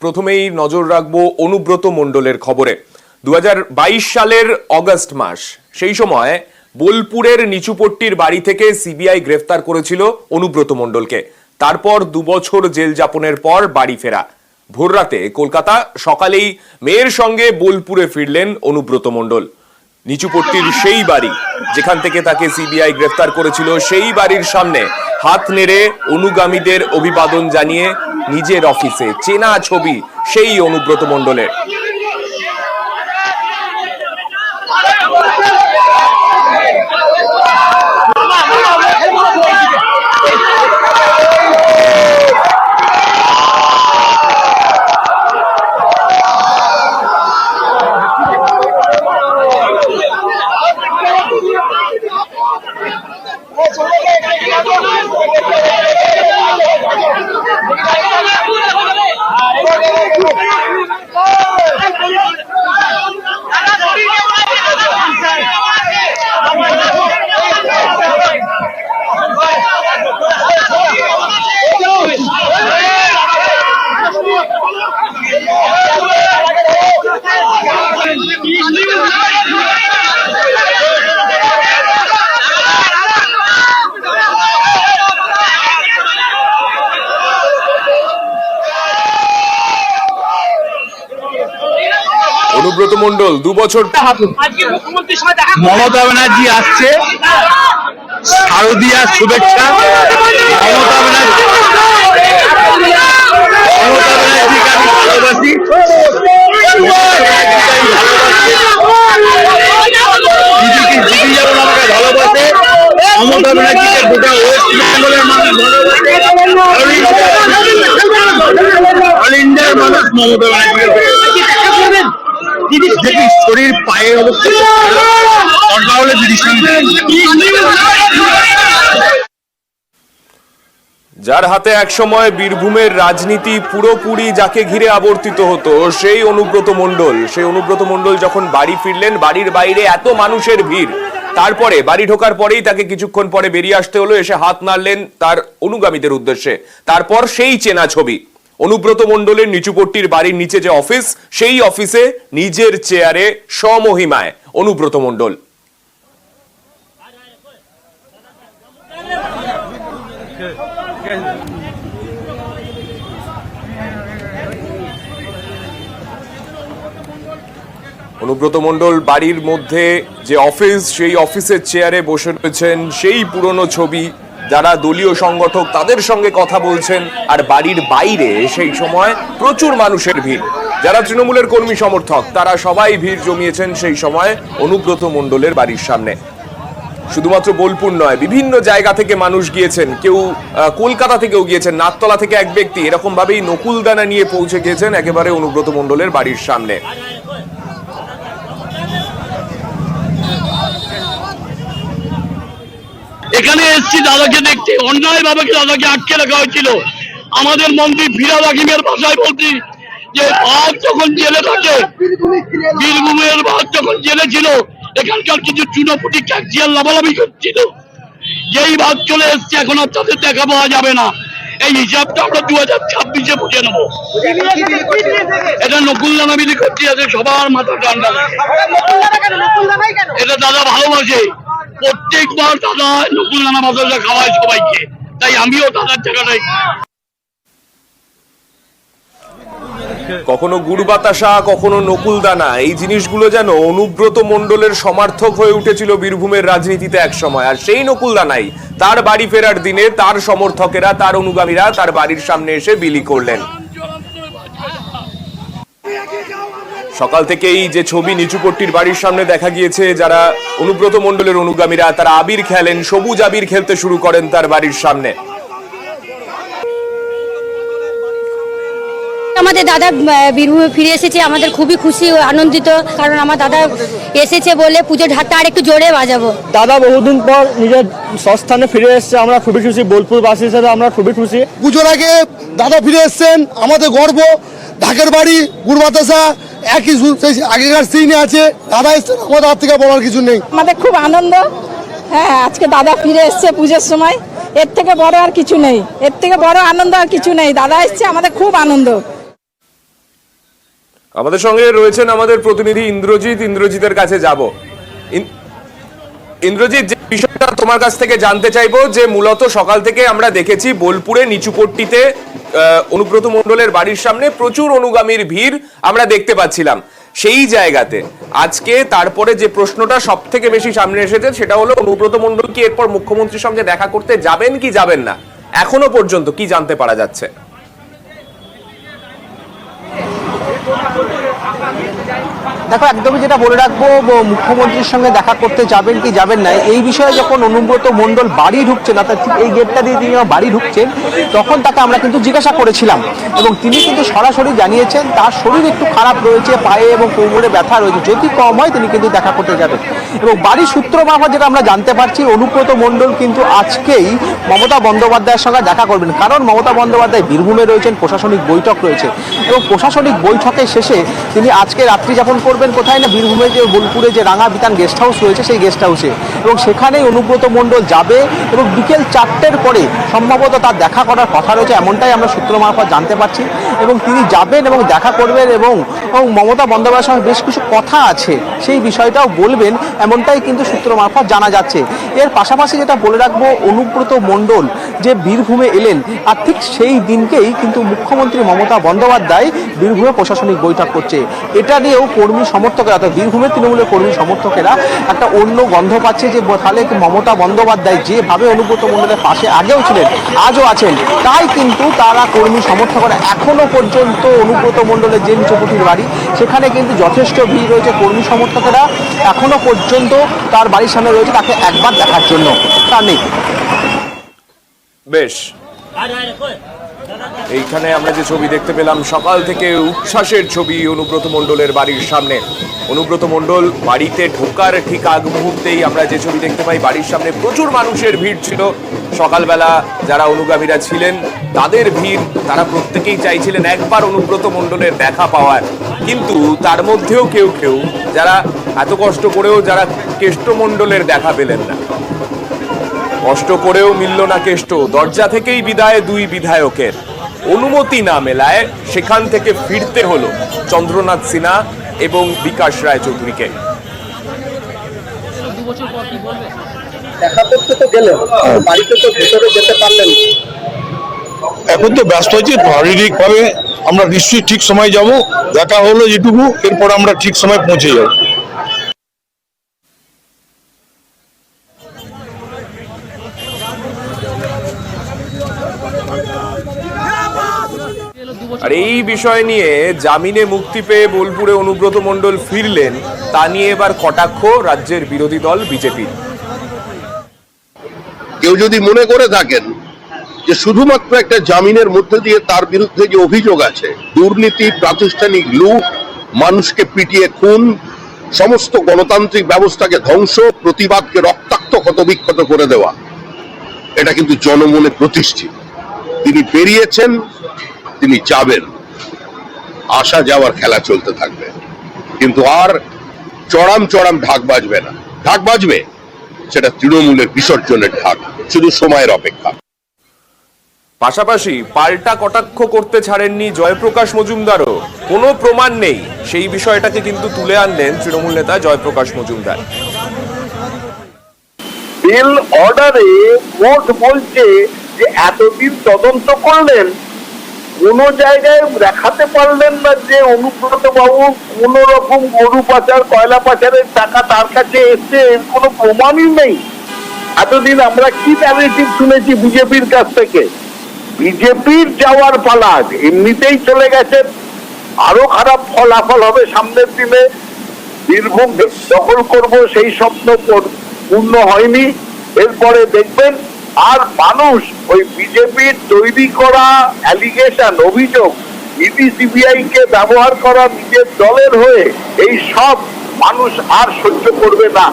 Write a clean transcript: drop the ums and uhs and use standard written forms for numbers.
প্রথমেই নজর রাখবো অনুব্রত মণ্ডলের খবরে। 2022 সালের অগস্ট মাস, সেই সময় বোলপুরের নিচুপট্টির বাড়ি থেকে সিবিআই গ্রেফতার করেছিল অনুব্রত মণ্ডলকে। তারপর 2 বছর জেল যাপনের পর বাড়ি ফেরা। ভোররাতে কলকাতা, সকালেই মেয়ের সঙ্গে বোলপুরে ফিরলেন অনুব্রত মণ্ডল। নিচুপট্টির সেই বাড়ি যেখান থেকে তাকে সিবিআই গ্রেফতার করেছিল, সেই বাড়ির সামনে হাত নেড়ে অনুগামীদের অভিবাদন জানিয়ে নিজের অফিসে চেনা ছবি সেই অনুব্রত মণ্ডলের। অনুব্রত মণ্ডল 2 বছর। মমতা ব্যানার্জি আসছে, শারদীয়ার শুভেচ্ছা। মমতা ব্যানার্জিকে আমি ভালোবাসি। দিদি যেমন আমাকে ভালোবাসে, মমতা ব্যানার্জিকে গোটা ওয়েস্ট বেঙ্গলের মানুষ ভালোবাসে, অল ইন্ডিয়ার মানুষ মমতা ব্যানার্জিকে। শরীর পায়ের অবস্থা হলে দিদির সঙ্গে। যার হাতে একসময় বীরভূমের রাজনীতি পুরোপুরি যাকে ঘিরে আবর্তিত হতো, সেই অনুব্রত মণ্ডল যখন বাড়ি ফিরলেন, বাড়ির বাইরে এত মানুষের ভিড়। তারপরে বাড়ি ঢোকার পরেই তাকে কিছুক্ষণ পরে বেরিয়ে আসতে হলো, এসে হাত নাড়লেন তার অনুগামীদের উদ্দেশ্যে। তারপর সেই চেনা ছবি অনুব্রত মণ্ডলের নিচুপট্টির বাড়ির নিচে যে অফিস, সেই অফিসে নিজের চেয়ারে স্বমহিমায় অনুব্রত মণ্ডল। অনুব্রত মণ্ডল বাড়ির মধ্যে যে অফিস, সেই অফিসের চেয়ারে বসে রয়েছেন। সেই পুরনো ছবি, যারা দলীয় সংগঠক তাদের সঙ্গে কথা বলছেন। আর বাড়ির বাইরে সেই সময় প্রচুর মানুষের ভিড়। যারা তৃণমূলের কর্মী সমর্থক তারা সবাই ভিড় জমিয়েছেন সেই সময় অনুব্রত মণ্ডলের বাড়ির সামনে। শুধুমাত্র বোলপুর নয়, বিভিন্ন জায়গা থেকে মানুষ গিয়েছেন। কেউ কলকাতা থেকেও গিয়েছেন, নাকতলা থেকে এক ব্যক্তি এরকম ভাবেই নকুলদানা নিয়ে পৌঁছে গিয়েছেন একেবারে অনুব্রত মণ্ডলের বাড়ির সামনে। এখানে এসছি দাদাকে দেখতে। অন্যায় ভাবে দাদাকে আটকে রাখা হয়েছিল। আমাদের মন্ত্রী ফিরাদ হাকিমের ভাষায় বলছি যে ভাগ যখন জেলে থাকে, বীরভূমের ভাগ যখন জেলে ছিল, এখানকার কিছু চুনোপুটি ক্যাকজিয়ার লাভালাভি করছিল। যেই ভাগ চলে এসছে, এখন আর তাদের দেখা পাওয়া যাবে না। এই হিসাবটা আমরা 2026-এ বুঝে নেবো। এটা নকুলদানা বিধি করতে আছে, সবার মাথা ঠান্ডা লাগে। এটা দাদা ভালোবাসে, প্রত্যেকবার দাদা নকুলদানা মশলা খাওয়ায় সবাইকে, তাই আমিও দাদার জায়গাটাই। কখনো গুড় বাতাসা, কখনো নকুলদানা, এই জিনিসগুলো যেন অনুব্রত মণ্ডলের সমার্থক হয়ে উঠেছিল বীরভূমের রাজনীতিতে এক সময়। আর সেই নকুলদানাই তার বাড়ি ফেরার দিনে তার সমর্থকেরা, তার অনুগামীরা তার বাড়ির সামনে এসে বিলি করলেন। সকাল থেকেই যে ছবি নিচুপট্টির বাড়ির সামনে দেখা গিয়েছে, যারা অনুব্রত মণ্ডলের অনুগামীরা তারা আবির খেলেন, সবুজ আবির খেলতে শুরু করেন তার বাড়ির সামনে। আমাদের দাদা বীরভূমে ফিরে এসেছে, আমাদের খুবই খুশি ও আনন্দিত, কারণ আমার দাদা এসেছে বলে পুজোর ঢাকটা আর একটু জোরে বাজাবো। দাদা বহুদিন পর নিজের স্বস্থানে ফিরে এসেছে, আমরা খুবই খুশি। বোলপুরবাসী হিসেবে আমরা খুবই খুশি। পুজোর আগে দাদা ফিরে এসেছেন, আমাদের গর্ব। ঢাকের বাড়ি, গুড় বাতাসা, একই আগেকার সিনে আছে। দাদা এসেছেন, আমাদের হাত থেকে বলার কিছু নেই। আমাদের খুব আনন্দ। হ্যাঁ, আজকে দাদা ফিরে এসছে পুজোর সময়, এর থেকে বড় আর কিছু নেই, এর থেকে বড় আনন্দ আর কিছু নেই। দাদা এসছে, আমাদের খুব আনন্দ। আমাদের সঙ্গে রয়েছেন আমাদের প্রতিনিধি ইন্দ্রজিতের কাছে যাব। ইন্দ্রজিৎ, যে বিষয়টা তোমার কাছ থেকে জানতে চাইবো, যে মূলত সকাল থেকে আমরা দেখেছি বোলপুরে নিচুপট্টিতে অনুব্রত মণ্ডলের বাড়ির সামনে প্রচুর অনুগামীর ভিড় আমরা দেখতে পাচ্ছিলাম। সেই জায়গাতে আজকে তারপরে যে প্রশ্নটা সব থেকে বেশি সামনে এসেছে সেটা হলো অনুব্রত মণ্ডল কি এরপর মুখ্যমন্ত্রীর সঙ্গে দেখা করতে যাবেন কি যাবেন না, এখনো পর্যন্ত কি জানতে পারা যাচ্ছে? দেখো, একদমই যেটা বলে রাখবো, মুখ্যমন্ত্রীর সঙ্গে দেখা করতে যাবেন কি যাবেন না এই বিষয়ে যখন অনুব্রত মণ্ডল বাড়ি ঢুকছেন, অর্থাৎ ঠিক এই গেটটা দিয়ে তিনি বাড়ি ঢুকছেন, তখন তাকে আমরা কিন্তু জিজ্ঞাসা করেছিলাম এবং তিনি কিন্তু সরাসরি জানিয়েছেন তার শরীর একটু খারাপ রয়েছে, পায়ে এবং কোমরে ব্যথা রয়েছে, যদি কম হয় তিনি কিন্তু দেখা করতে যাবেন। এবং বাড়ির সূত্র মারফত যেটা আমরা জানতে পারছি, অনুব্রত মণ্ডল কিন্তু আজকেই মমতা বন্দ্যোপাধ্যায়ের সঙ্গে দেখা করবেন, কারণ মমতা বন্দ্যোপাধ্যায় বীরভূমে রয়েছেন, প্রশাসনিক বৈঠক রয়েছে এবং প্রশাসনিক বৈঠকের শেষে তিনি আজকে রাত্রি যাপন করবেন কোথায় না, বীরভূমে যে বোলপুরে যে রাঙা বিতান গেস্ট হাউস রয়েছে সেই গেস্ট হাউসে, এবং সেখানেই অনুব্রত মণ্ডল যাবে এবং বিকেল 4টের পরে সম্ভবত তার দেখা করার কথা রয়েছে, এমনটাই আমরা সূত্র মারফত জানতে পারছি। এবং তিনি যাবেন এবং দেখা করবেন এবং মমতা বন্দ্যোপাধ্যায়ের সঙ্গে বেশ কিছু কথা আছে সেই বিষয়টাও বলবেন, এমনটাই কিন্তু সূত্র মারফত জানা যাচ্ছে। এর পাশাপাশি যেটা বলে রাখবো, অনুব্রত মণ্ডল যে বীরভূমে এলেন আর ঠিক সেই দিনকেই কিন্তু মুখ্যমন্ত্রী মমতা বন্দ্যোপাধ্যায় বীরভূমে প্রশাসনিক বৈঠক করছে। এটা নিয়েও কর্মী সমর্থকেরা, অর্থাৎ বীরভূমের তৃণমূলের কর্মী সমর্থকেরা একটা অন্য গন্ধ পাচ্ছে যে তাহলে মমতা বন্দ্যোপাধ্যায় যেভাবে অনুব্রত মণ্ডলের পাশে আগেও ছিলেন আজও আছেন, তাই কিন্তু তারা কর্মী সমর্থকরা এখনো পর্যন্ত অনুব্রত মণ্ডলের যে নিচুপটির বাড়ি সেখানে কিন্তু যথেষ্ট ভিড় রয়েছে, কর্মী সমর্থকেরা এখনো পর্যন্ত তার বাড়ির সামনে রয়েছে তাকে একবার দেখার জন্য। তা নেই বেশ, এইখানে আমরা যে ছবি দেখতে পেলাম সকাল থেকে উচ্ছ্বাসের ছবি অনুব্রত মণ্ডলের বাড়ির সামনে। অনুব্রত মণ্ডল বাড়িতে ঢোকার ঠিক আগ মুহূর্তেই আমরা যে ছবি দেখতে পাই, বাড়ির সামনে প্রচুর মানুষের ভিড় ছিল। সকালবেলা যারা অনুগামীরা ছিলেন তাদের ভিড়, তারা প্রত্যেকেই চাইছিলেন একবার অনুব্রত মণ্ডলের দেখা পাওয়ার, কিন্তু তার মধ্যেও কেউ কেউ যারা এত কষ্ট করেও যারা কেষ্টমণ্ডলের দেখা পেলেন না, কষ্ট করেও মিলল না কেষ্ট, দরজা থেকেই বিদায় দুই বিধায়কের, অনুমতি না মেলায় সেখান থেকে ফিরতে হলো চন্দ্রনাথ সিনহা এবং বিকাশ রায় চৌধুরীকে। দেখা করতে তো গেলেন, বাড়িতে তো ভেতরে যেতে পারলেন। এখন তো ব্যস্ত হয়েছি, শারীরিক ভাবে আমরা নিশ্চয়ই ঠিক সময় যাব, দেখা হলো যেটুকু, এরপর আমরা ঠিক সময় পৌঁছে যাব। আর এই বিষয় নিয়ে জামিনে মুক্তি পেয়ে বোলপুরে অনুব্রত মণ্ডল ফিরলেন, তা নিয়ে এবার কটাক্ষ রাজ্যের বিরোধী দল বিজেপির। কেউ যদি মনে করে থাকেন যে শুধুমাত্র একটা জামিনের মধ্যে দিয়ে তার বিরুদ্ধে যে অভিযোগ আছে, দুর্নীতি, প্রাতিষ্ঠানিক লুট, মানুষকে পিটিয়ে খুন, সমস্ত গণতান্ত্রিক ব্যবস্থাকে ধ্বংস, প্রতিবাদকে রক্তাক্ত ক্ষতবিক্ষত করে দেওয়া, এটা কিন্তু জনমনে প্রতিষ্ঠিত। তিনি বেরিয়েছেন, তিনি যাবেন, আসা যাওয়ার খেলা চলতে থাকবে, কিন্তু আর চড়াম ঢাক বাজবে না। ঢাক বাজবে সেটা তৃণমূলের বিসর্জনের ঢাক, শুধু সময়ের অপেক্ষা। পাশাপাশি পাল্টা কটাক্ষ করতে ছাড়েননি জয়প্রকাশ মজুমদারও। কোনো প্রমাণ নেই সেই বিষয়টাকে কিন্তু তুলে আনলেন তৃণমূল নেতা জয়প্রকাশ মজুমদার। বিল অর্ডারে কোর্ট বলছে যে এতদিন তদন্ত করলেন, কোন জায়গায় দেখাতে পারলেন না যে অনুব্রত বাবু কোন রকম গরু পাচার, কয়লা পাচারের টাকা তার কাছে এসছে, এর কোনো প্রমাণই নেই। এতদিন আমরা কি ন্যারেটিভ শুনেছি বিজেপির কাছ থেকে? বিজেপির যাওয়ার পালা, এমনিতেই চলে গেছে, আরো খারাপ ফলাফল হবে সামনের দিনে। বীরভূম দখল করব সেই স্বপ্ন পূর্ণ হয়নি, এরপরে দেখবেন আর মানুষ ওই বিজেপির তৈরি করা অ্যালিগেশন, অভিযোগ, ইডি সিবিআই কে ব্যবহার করা নিজের দলের হয়ে, এই সব মানুষ আর সহ্য করবে না।